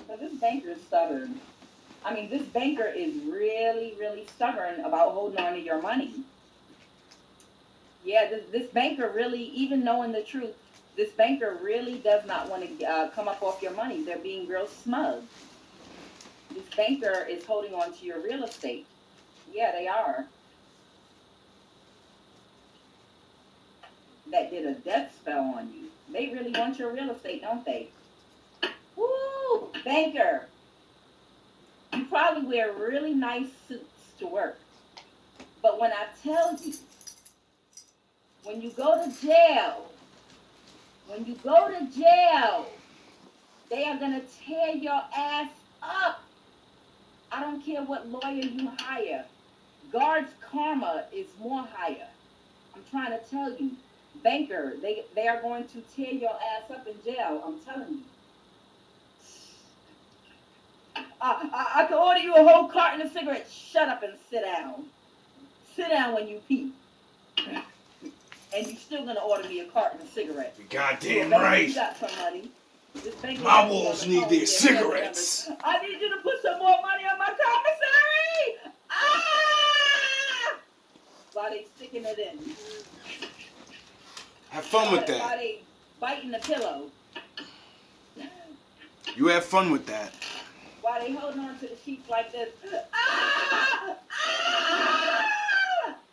But this banker is stubborn. I mean, this banker is really, really stubborn about holding on to your money. Yeah, this banker really, even knowing the truth, this banker really does not want to come up off your money. They're being real smug. This banker is holding on to your real estate. Yeah, they are. That did a death spell on you. They really want your real estate, don't they? Woo! Banker, you probably wear really nice suits to work. But when I tell you, when you go to jail, when you go to jail, they are going to tear your ass up. I don't care what lawyer you hire. Guards karma is more higher. I'm trying to tell you. Banker, they are going to tear your ass up in jail. I'm telling you. I can order you a whole carton of cigarettes. Shut up and sit down. Sit down when you pee. And you still gonna order me a carton of cigarettes. You goddamn right. You got some money. My wolves need their cigarettes. I need you to put some more money on my commissary. Ah! While they sticking it in. Have fun with that. While they biting the pillow. You have fun with that. While they holding on to the sheets like this. Ah! Ah!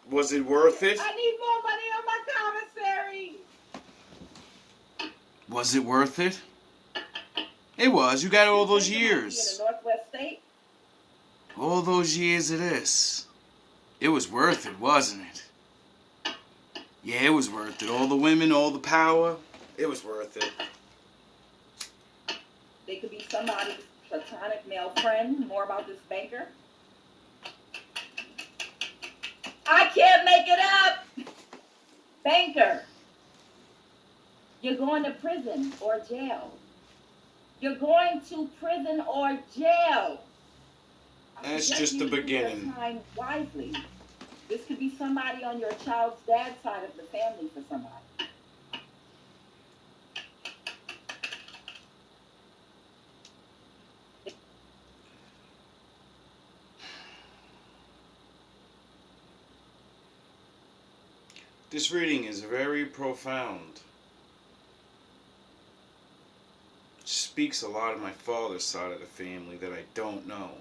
Was it worth it? I need more money on my commissary. Was it worth it? It was. You got all those years. In a Northwest state? All those years of this. It was worth it, wasn't it? Yeah, it was worth it. All the women, all the power. It was worth it. They could be somebody's platonic male friend. More about this banker. I can't make it up. Banker. You're going to prison or jail. You're going to prison or jail. That's just the beginning. Time wisely. This could be somebody on your child's dad's side of the family for somebody. This reading is very profound. It speaks a lot of my father's side of the family that I don't know.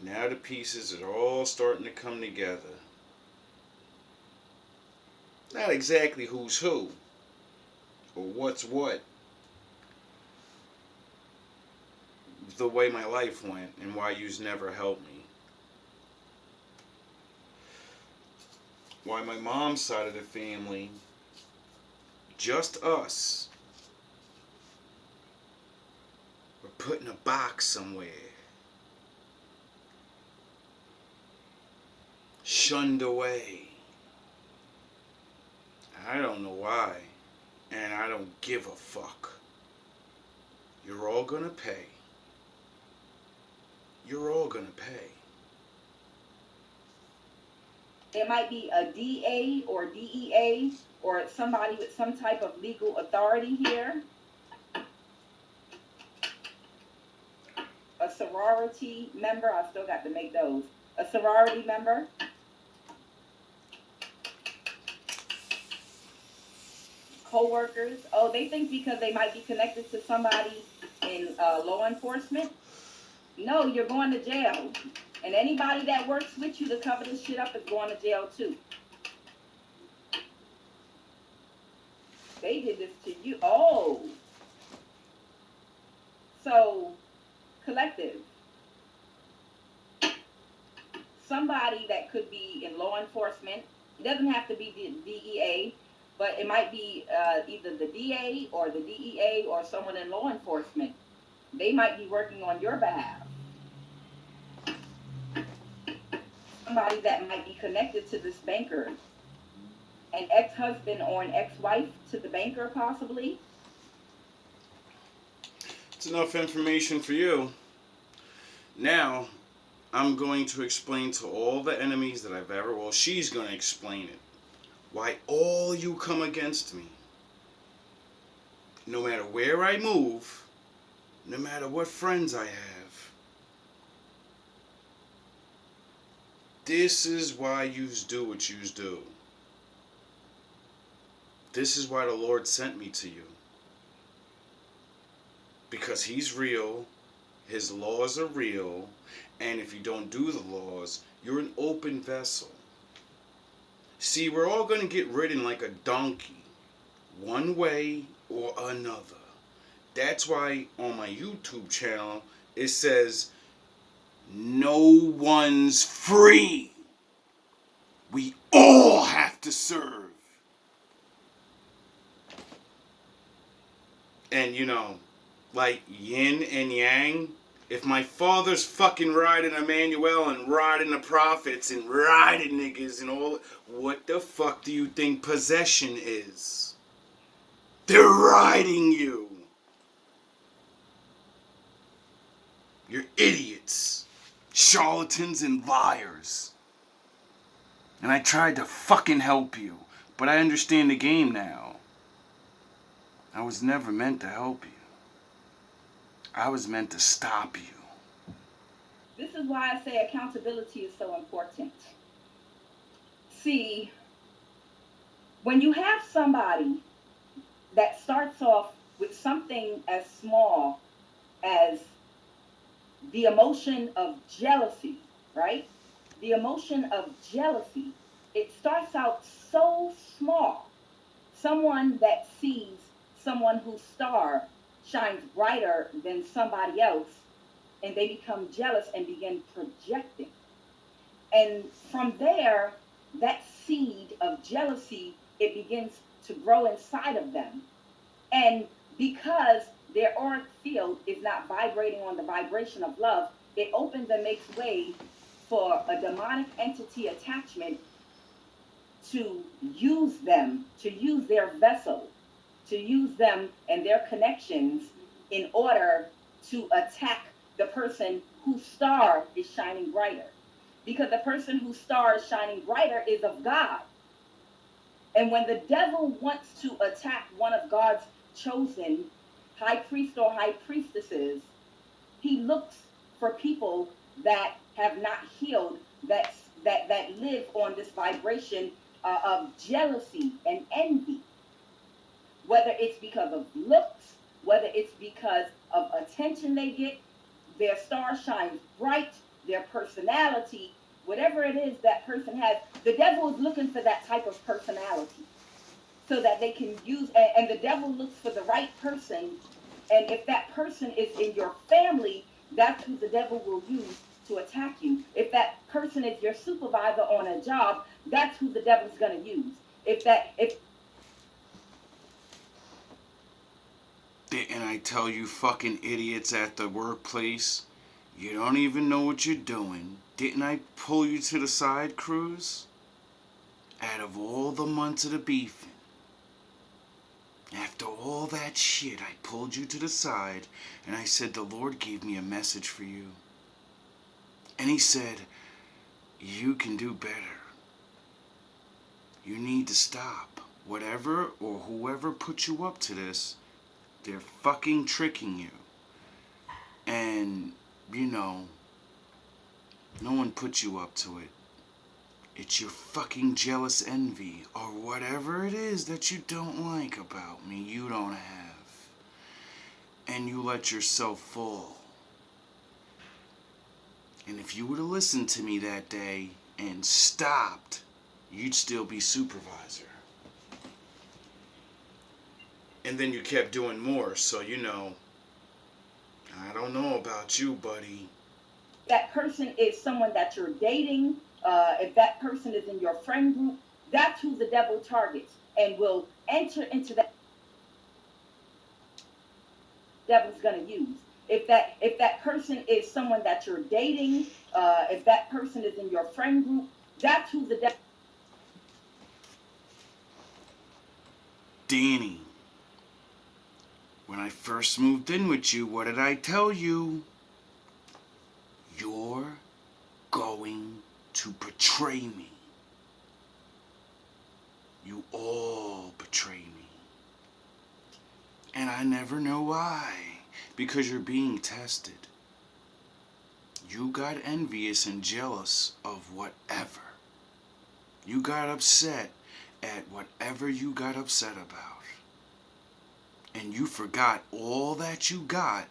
Now the pieces are all starting to come together. Not exactly who's who, or what's what. The way my life went and why yous never helped me. Why my mom's side of the family, just us, were put in a box somewhere. Shunned away. I don't know why, and I don't give a fuck. You're all gonna pay. You're all gonna pay. There might be a DA or DEA or somebody with some type of legal authority here. A sorority member. I still got to make those. A sorority member. Co-workers. Oh, they think because they might be connected to somebody in law enforcement. No, you're going to jail. And anybody that works with you to cover this shit up is going to jail too. They did this to you. Oh. So, collective. Somebody that could be in law enforcement. It doesn't have to be the DEA, but it might be either the DA or the DEA or someone in law enforcement. They might be working on your behalf. Somebody that might be connected to this banker. An ex-husband or an ex-wife to the banker, possibly. It's enough information for you. Now, I'm going to explain to all the enemies that I've ever... Well, she's going to explain it. Why all you come against me. no matter where I move, no matter what friends I have, this is why yous do what yous do. This is why the Lord sent me to you. Because He's real, His laws are real, and if you don't do the laws, you're an open vessel. See, we're all going to get ridden like a donkey, one way or another. That's why on my YouTube channel it says, no one's free. We all have to serve. And like yin and yang, if my father's fucking riding Emmanuel and riding the prophets and riding niggas and all, what the fuck do you think possession is? They're riding you. You're idiots, charlatans and liars. And I tried to fucking help you, but I understand the game now. I was never meant to help you. I was meant to stop you. This is why I say accountability is so important. See, when you have somebody that starts off with something as small as the emotion of jealousy, right? The emotion of jealousy, it starts out so small. Someone that sees someone whose star shines brighter than somebody else, and they become jealous and begin projecting. And from there, that seed of jealousy, it begins to grow inside of them. And because their auric field is not vibrating on the vibration of love, it opens and makes way for a demonic entity attachment to use them, to use their vessel, to use them and their connections in order to attack the person whose star is shining brighter. Because the person whose star is shining brighter is of God. And when the devil wants to attack one of God's chosen high priest or high priestesses, he looks for people that have not healed, that live on this vibration of jealousy and envy. Whether it's because of looks, whether it's because of attention they get, their star shines bright, their personality, whatever it is that person has, the devil is looking for that type of personality so that they can use, and the devil looks for the right person. And if that person is in your family, that's who the devil will use to attack you. If that person is your supervisor on a job, that's who the devil's going to use. If Didn't I tell you fucking idiots at the workplace? You don't even know what you're doing. Didn't I pull you to the side, Cruz? Out of all the months of the beefing, after all that shit, I pulled you to the side and I said, the Lord gave me a message for you. And He said, you can do better. You need to stop. Whatever or whoever put you up to this, they're fucking tricking you. And, no one put you up to it. It's your fucking jealous envy or whatever it is that you don't like about me, you don't have. And you let yourself fall. And if you would have listened to me that day and stopped, you'd still be supervisor. And then you kept doing more, so I don't know about you, buddy. that person is someone that you're dating, if that person is in your friend group, that's who the devil targets and will enter into that devil's going to use. If that person is someone that you're dating, if that person is in your friend group, that's who the devil. Danny, when I first moved in with you, what did I tell you? You're going to betray me. You all betray me. And I never know why. Because you're being tested. You got envious and jealous of whatever. You got upset at whatever you got upset about. And you forgot all that you got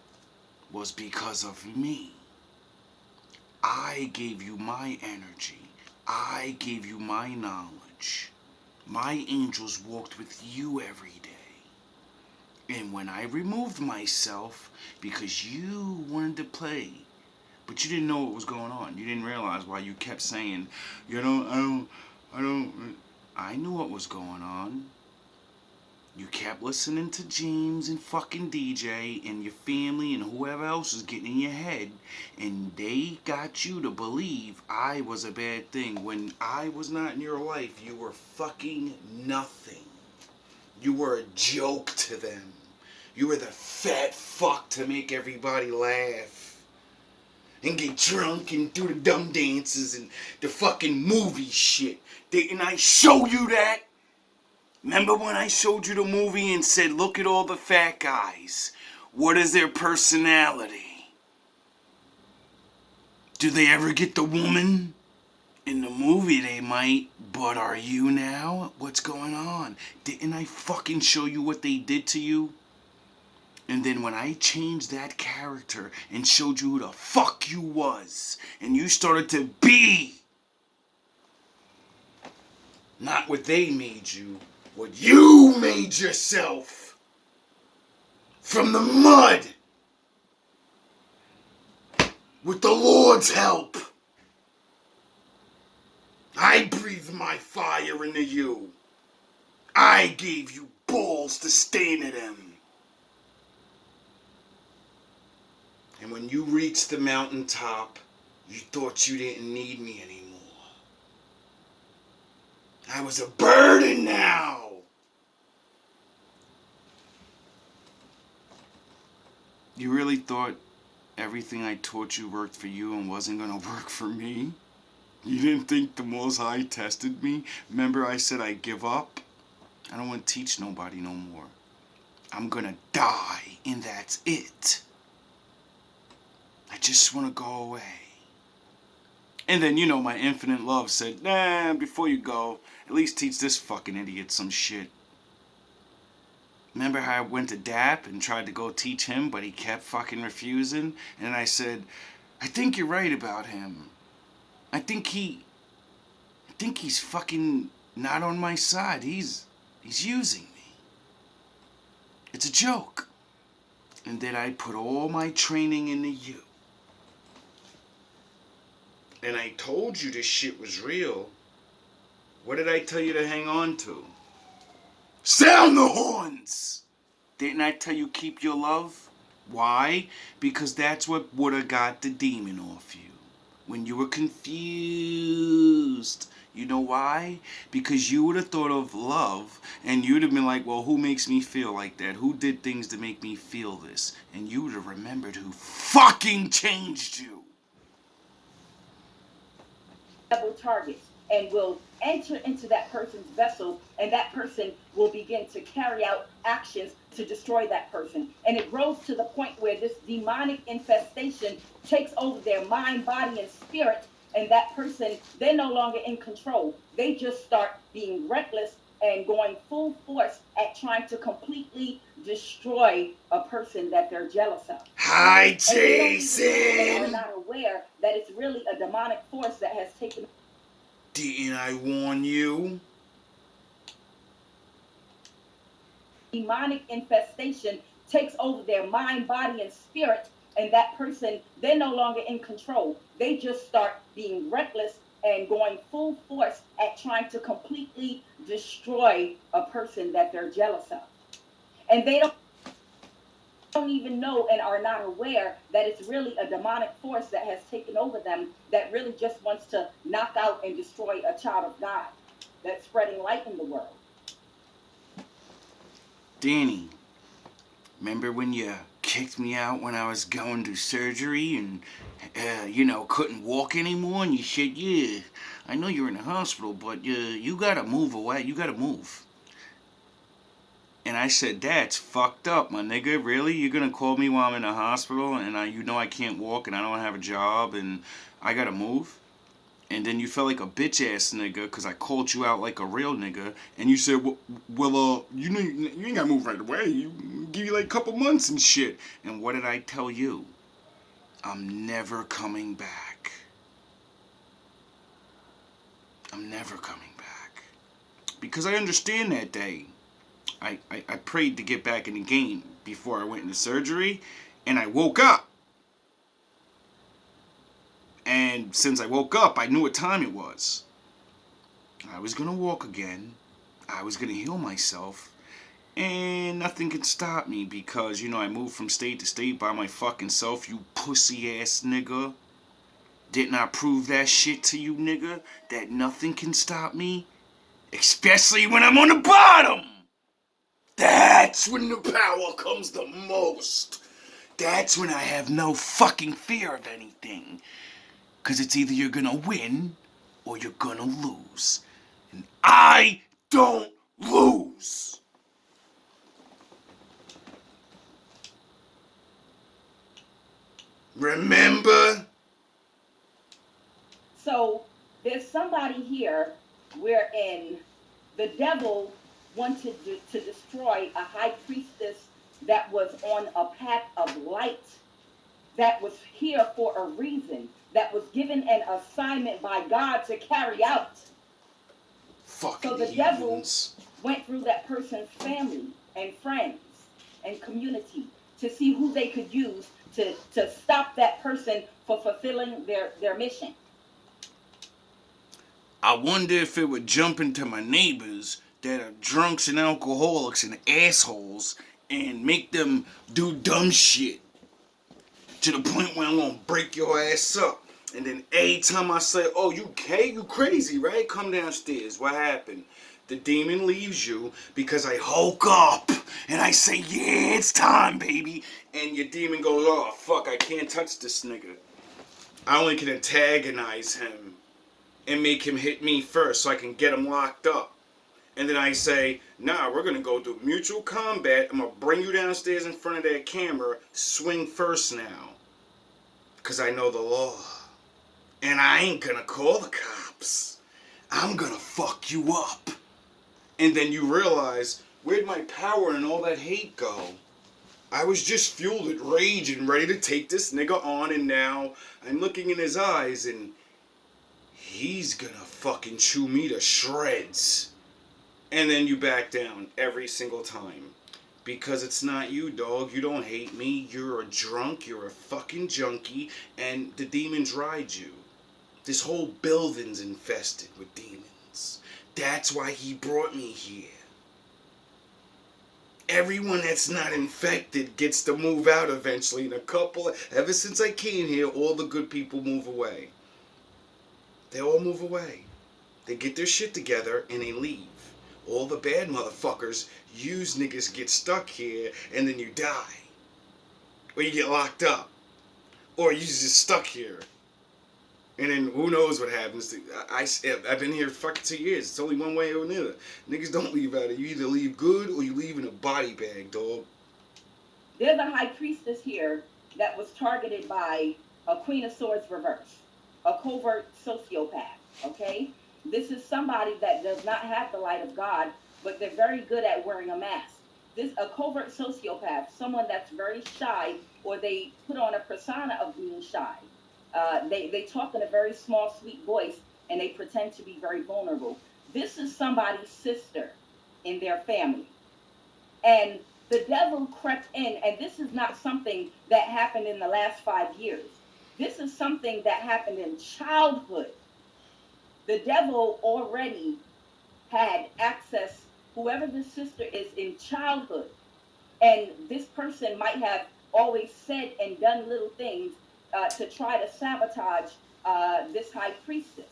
was because of me. I gave you my energy. I gave you my knowledge. My angels walked with you every day. And when I removed myself, because you wanted to play, but you didn't know what was going on. You didn't realize why you kept saying, I don't. I knew what was going on. You kept listening to James and fucking DJ and your family and whoever else was getting in your head. And they got you to believe I was a bad thing. When I was not in your life, you were fucking nothing. You were a joke to them. You were the fat fuck to make everybody laugh. And get drunk and do the dumb dances and the fucking movie shit. Didn't I show you that? Remember when I showed you the movie and said, look at all the fat guys. What is their personality? Do they ever get the woman? In the movie they might, but are you now? What's going on? Didn't I fucking show you what they did to you? And then when I changed that character and showed you who the fuck you was, and you started to be, not what they made you, what you made yourself, from the mud, with the Lord's help. I breathed my fire into you. I gave you balls to stand in them. And when you reached the mountaintop, you thought you didn't need me anymore. I was a burden now. You really thought everything I taught you worked for you and wasn't going to work for me? You didn't think the Most High tested me? Remember I said I give up? I don't want to teach nobody no more. I'm going to die, and that's it. I just want to go away. And then, you know, my infinite love said, nah, before you go, at least teach this fucking idiot some shit. Remember how I went to DAP and tried to go teach him, but he kept fucking refusing? And I said, I think you're right about him. I think he's fucking not on my side. He's using me. It's a joke. And then I put all my training into you. And I told you this shit was real. What did I tell you to hang on to? Sound the horns! Didn't I tell you keep your love? Why? Because that's what would have got the demon off you. When you were confused. You know why? Because you would have thought of love and you'd have been like, well, who makes me feel like that? Who did things to make me feel this? And you would have remembered who fucking changed you. Targets and will enter into that person's vessel, and that person will begin to carry out actions to destroy that person. And it grows to the point where this demonic infestation takes over their mind, body, and spirit, and that person, they're no longer in control. They just start being reckless and going full force at trying to completely destroy a person that they're jealous of. Hi, Jason! They are not aware that it's really a demonic force that has taken. Didn't I warn you? Demonic infestation takes over their mind, body, and spirit, and that person, they're no longer in control. They just start being reckless and going full force at trying to completely destroy a person that they're jealous of. And they don't even know and are not aware that it's really a demonic force that has taken over them that really just wants to knock out and destroy a child of God that's spreading light in the world. Danny, remember when you kicked me out when I was going to surgery and, couldn't walk anymore? And you said, yeah, I know you're in the hospital, but you gotta move away. You gotta move. And I said, that's fucked up, my nigga. Really? You're gonna call me while I'm in the hospital and you know I can't walk and I don't have a job and I gotta move? And then you felt like a bitch ass nigga because I called you out like a real nigga. And you said, you ain't gotta move right away. You give you like a couple months and shit. And what did I tell you? I'm never coming back. I'm never coming back. Because I understand that day. I prayed to get back in the game before I went into surgery, and I woke up. And since I woke up, I knew what time it was. I was gonna walk again. I was gonna heal myself. And nothing could stop me because, I moved from state to state by my fucking self, you pussy ass nigga. Didn't I prove that shit to you, nigga? That nothing can stop me? Especially when I'm on the bottom! That's when the power comes the most. That's when I have no fucking fear of anything. Because it's either you're gonna win or you're gonna lose. And I don't lose. Remember? So there's somebody here wherein the devil wanted to destroy a high priestess that was on a path of light, that was here for a reason, that was given an assignment by God to carry out. Fucking so the heathens. devil went through that person's family and friends and community to see who they could use to stop that person for fulfilling their mission. I wonder if it would jump into my neighbors that are drunks and alcoholics and assholes and make them do dumb shit to the point where I'm gonna break your ass up. And then every time I say, oh, you crazy, right? Come downstairs. What happened? The demon leaves you because I hulk up and I say, yeah, it's time, baby. And your demon goes, oh, fuck, I can't touch this nigga. I only can antagonize him and make him hit me first so I can get him locked up. And then I say, nah, we're gonna go do mutual combat. I'm gonna bring you downstairs in front of that camera. Swing first now. Because I know the law. And I ain't gonna call the cops. I'm gonna fuck you up. And then you realize, where'd my power and all that hate go? I was just fueled with rage and ready to take this nigga on, and now I'm looking in his eyes and he's gonna fucking chew me to shreds. And then you back down every single time. Because it's not you, dog. You don't hate me. You're a drunk. You're a fucking junkie. And the demons ride you. This whole building's infested with demons. That's why he brought me here. Everyone that's not infected gets to move out eventually. Ever since I came here, all the good people move away. They all move away. They get their shit together and they leave. All the bad motherfuckers, use niggas get stuck here and then you die. Or you get locked up. Or you just stuck here. And then who knows what happens. I've been here fucking 2 years. It's only one way or another. Niggas don't leave out of. You either leave good or you leave in a body bag, dog. There's a high priestess here that was targeted by a Queen of Swords reverse, a covert sociopath, okay? This is somebody that does not have the light of God, but they're very good at wearing a mask. A covert sociopath, someone that's very shy, or they put on a persona of being shy. They talk in a very small, sweet voice, and they pretend to be very vulnerable. This is somebody's sister in their family. And the devil crept in, and this is not something that happened in the last 5 years. This is something that happened in childhood. The devil already had access, whoever this sister is, in childhood. And this person might have always said and done little things to try to sabotage this high priestess,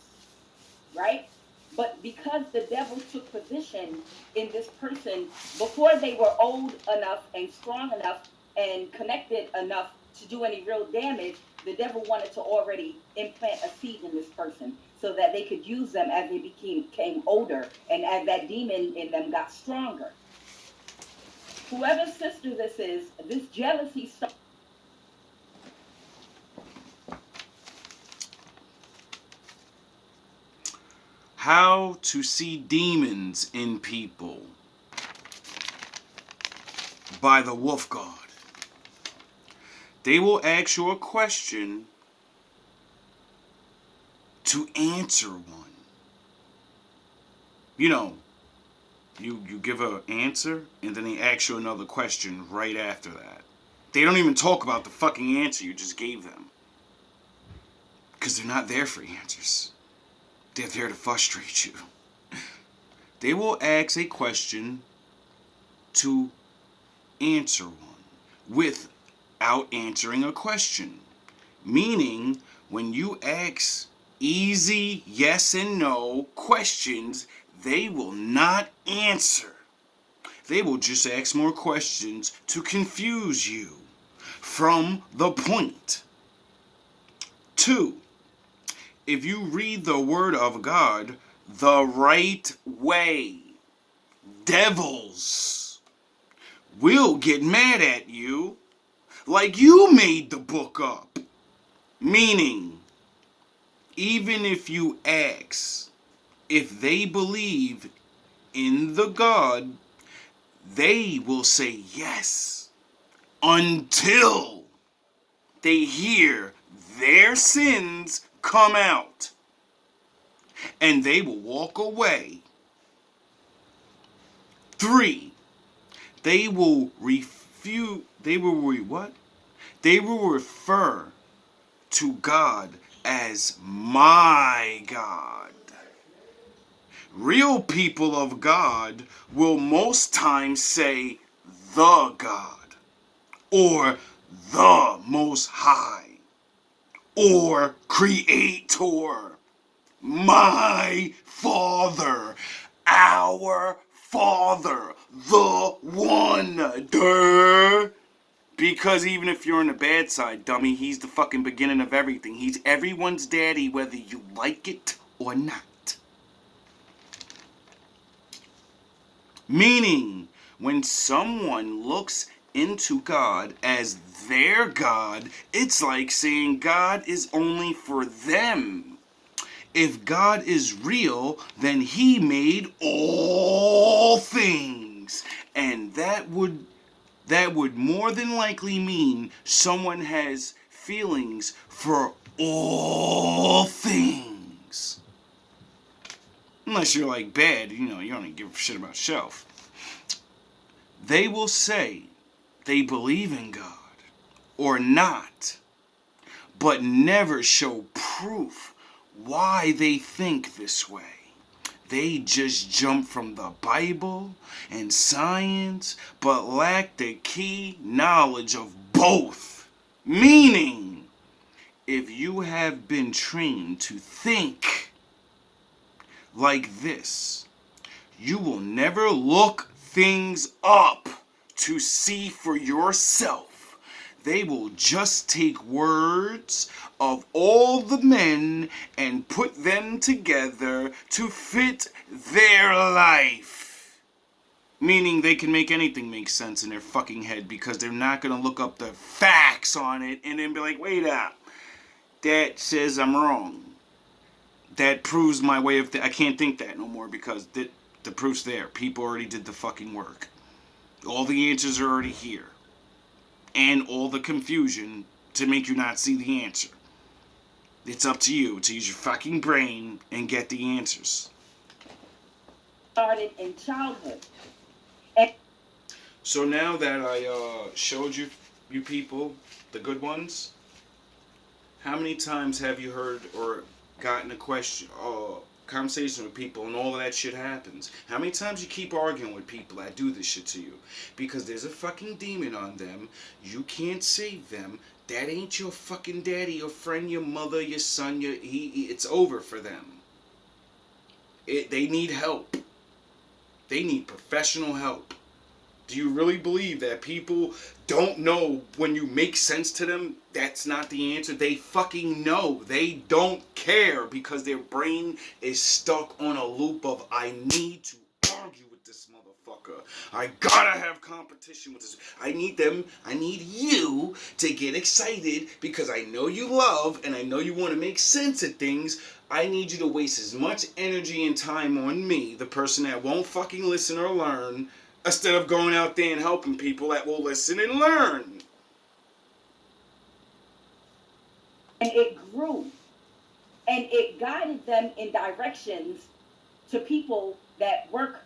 right? But because the devil took position in this person before they were old enough and strong enough and connected enough to do any real damage, the devil wanted to already implant a seed in this person so that they could use them as they became older and as that demon in them got stronger. Whoever's sister this is, this jealousy starts. How to see demons in people by the wolf god. They will ask you a question to answer one. You know, you give an answer and then they ask you another question right after that. They don't even talk about the fucking answer you just gave them. Because they're not there for answers. They're there to frustrate you. They will ask a question to answer one without answering a question. Meaning, when you ask easy yes and no questions, they will not answer. They will just ask more questions to confuse you from the point. 2. If you read the word of God the right way, devils will get mad at you like you made the book up. Meaning, even if you ask if they believe in the God, they will say yes until they hear their sins come out. And they will walk away. 3. They will They will refer to God as my God. Real people of God will most times say the God, or the Most High, or Creator, my Father, our Father, the one. Duh. Because even if you're on the bad side, dummy, he's the fucking beginning of everything. He's everyone's daddy, whether you like it or not. Meaning, when someone looks into God as their God, it's like saying God is only for them. If God is real, then he made all things. And that would more than likely mean someone has feelings for all things. Unless you're like bad, you don't give a shit about yourself. They will say they believe in God or not, but never show proof why they think this way. They just jump from the Bible and science, but lack the key knowledge of both. Meaning, if you have been trained to think like this, you will never look things up to see for yourself. They will just take words of all the men and put them together to fit their life. Meaning they can make anything make sense in their fucking head because they're not going to look up the facts on it and then be like, wait up, that says I'm wrong. That proves my way of I can't think that no more because the proof's there. People already did the fucking work. All the answers are already here. And all the confusion to make you not see the answer. It's up to you to use your fucking brain and get the answers. Started in childhood. So now that I showed you people, the good ones, how many times have you heard or gotten a conversation with people and all of that shit happens? How many times you keep arguing with people that do this shit to you? Because there's a fucking demon on them. You can't save them. That ain't your fucking daddy, your friend, your mother, your son. It's over for them. They need help. They need professional help. Do you really believe that people don't know when you make sense to them? That's not the answer. They fucking know. They don't care because their brain is stuck on a loop of I need to argue with this motherfucker. motherfucker. I gotta have competition with this. I need you to get excited because I know you love and I know you want to make sense of things. I need you to waste as much energy and time on me, the person that won't fucking listen or learn, instead of going out there and helping people that will listen and learn. And it grew. And it guided them in directions to people that work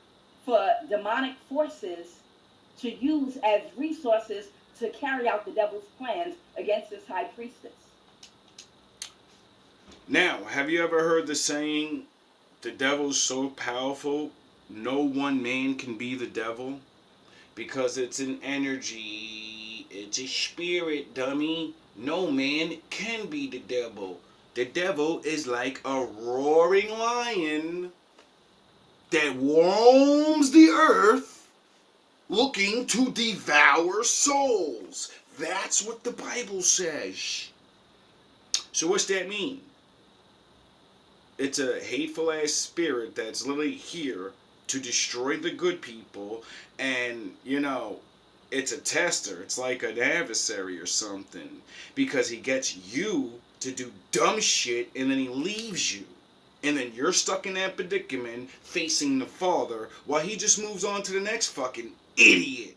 for demonic forces to use as resources to carry out the devil's plans against this high priestess. Now, have you ever heard the saying, the devil's so powerful, no one man can be the devil? Because it's an energy, it's a spirit, dummy. No man can be the devil. The devil is like a roaring lion that roams the earth looking to devour souls. That's what the Bible says. So what's that mean? It's a hateful ass spirit that's literally here to destroy the good people, and it's a tester. It's like an adversary or something, because he gets you to do dumb shit and then he leaves you, and then you're stuck in that predicament facing the Father while he just moves on to the next fucking idiot.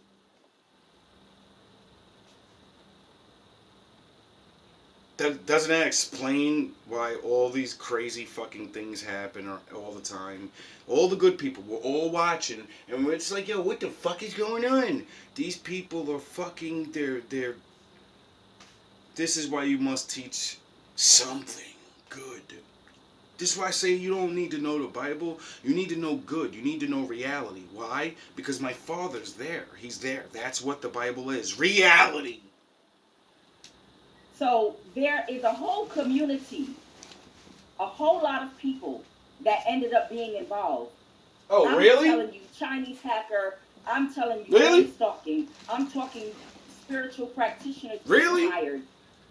Doesn't that explain why all these crazy fucking things happen all the time? All the good people, we're all watching, and we're just like, yo, what the fuck is going on? These people are fucking, they're. This is why you must teach something good. This is why I say you don't need to know the Bible. You need to know good. You need to know reality. Why? Because my Father's there. He's there. That's what the Bible is. Reality. So there is a whole community, a whole lot of people that ended up being involved. Oh, really? I'm telling you, Chinese hacker. I'm telling you, really? stalking. I'm talking spiritual practitioners really? hired.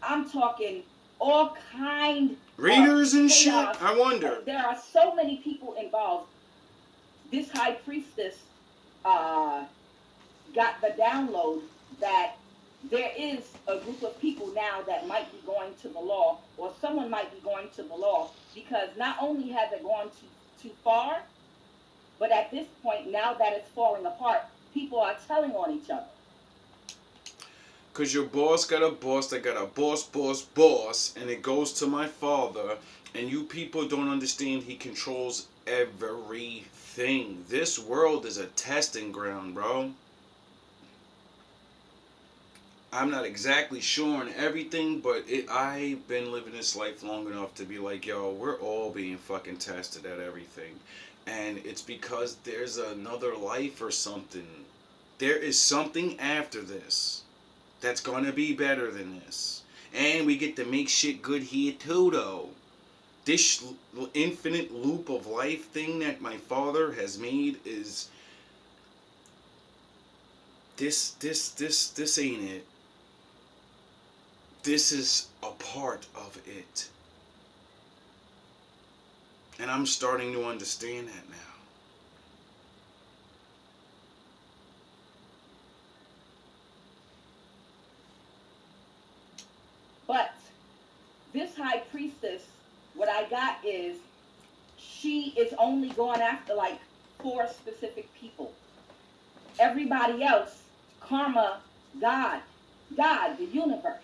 I'm talking all kind readers and chaos. shit. I wonder. There are so many people involved. This high priestess got the download that there is a group of people now that might be going to the law, or someone might be going to the law, because not only has it gone too far, but at this point, now that it's falling apart, people are telling on each other. Because your boss got a boss that got a boss, and it goes to my Father, and you people don't understand he controls everything. This world is a testing ground, bro. I'm not exactly sure on everything, but I've been living this life long enough to be like, yo, we're all being fucking tested at everything. And it's because there's another life or something. There is something after this that's gonna be better than this. And we get to make shit good here too, though. This infinite loop of life thing that my Father has made is... This ain't it. This is a part of it. And I'm starting to understand that now. But this high priestess, what I got is she is only going after like 4 specific people. Everybody else, karma, God, the universe,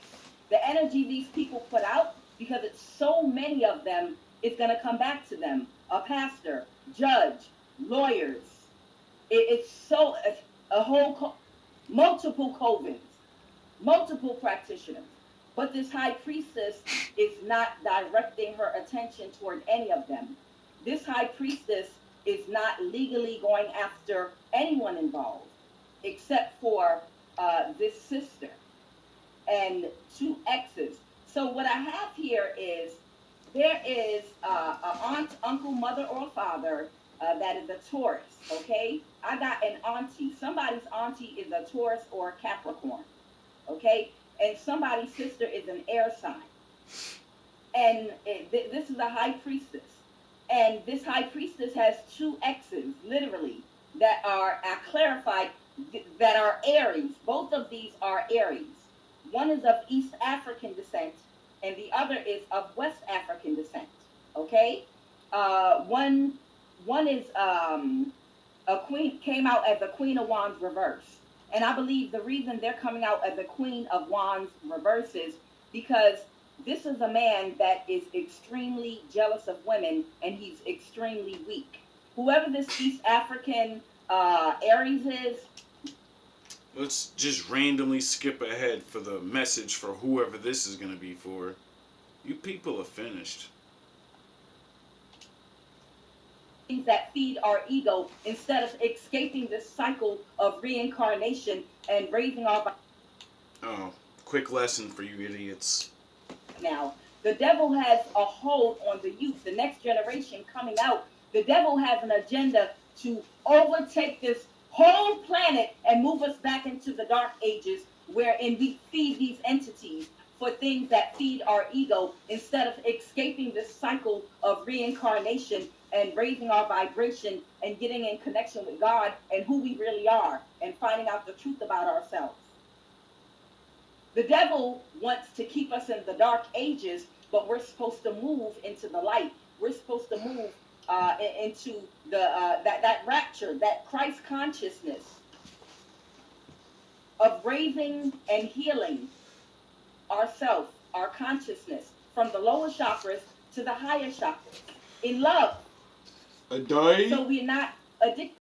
the energy these people put out, because it's so many of them, it's going to come back to them. A pastor, judge, lawyers. It's so, a whole, multiple covens, multiple practitioners. But this high priestess is not directing her attention toward any of them. This high priestess is not legally going after anyone involved, except for this sister and 2 exes. So what I have here is there is an aunt, uncle, mother, or father that is a Taurus. Okay, I got an auntie. Somebody's auntie is a Taurus or a Capricorn. Okay, and somebody's sister is an air sign. And this is a high priestess. And this high priestess has 2 exes, literally. that are, I clarified, that are Aries. Both of these are Aries. One is of East African descent, and the other is of West African descent. Okay, one is a queen, came out as the Queen of Wands reverse, and I believe the reason they're coming out as the Queen of Wands reverse is because this is a man that is extremely jealous of women, and he's extremely weak. Whoever this East African Aries is, Let's just randomly skip ahead for the message for whoever this is going to be for. You people are finished. things that feed our ego instead of escaping this cycle of reincarnation and raising our. Oh, quick lesson for you idiots. Now. The devil has a hold on the youth, the next generation coming out. The devil has an agenda to overtake this whole planet and move us back into the dark ages wherein we feed these entities for things that feed our ego instead of escaping this cycle of reincarnation and raising our vibration and getting in connection with God and who we really are and finding out the truth about ourselves. The devil wants to keep us in the dark ages, but we're supposed to move into the light. We're supposed to move into the that rapture, that Christ consciousness of raising and healing ourself, our consciousness from the lower chakras to the higher chakras in love. A die? So we're not addicted.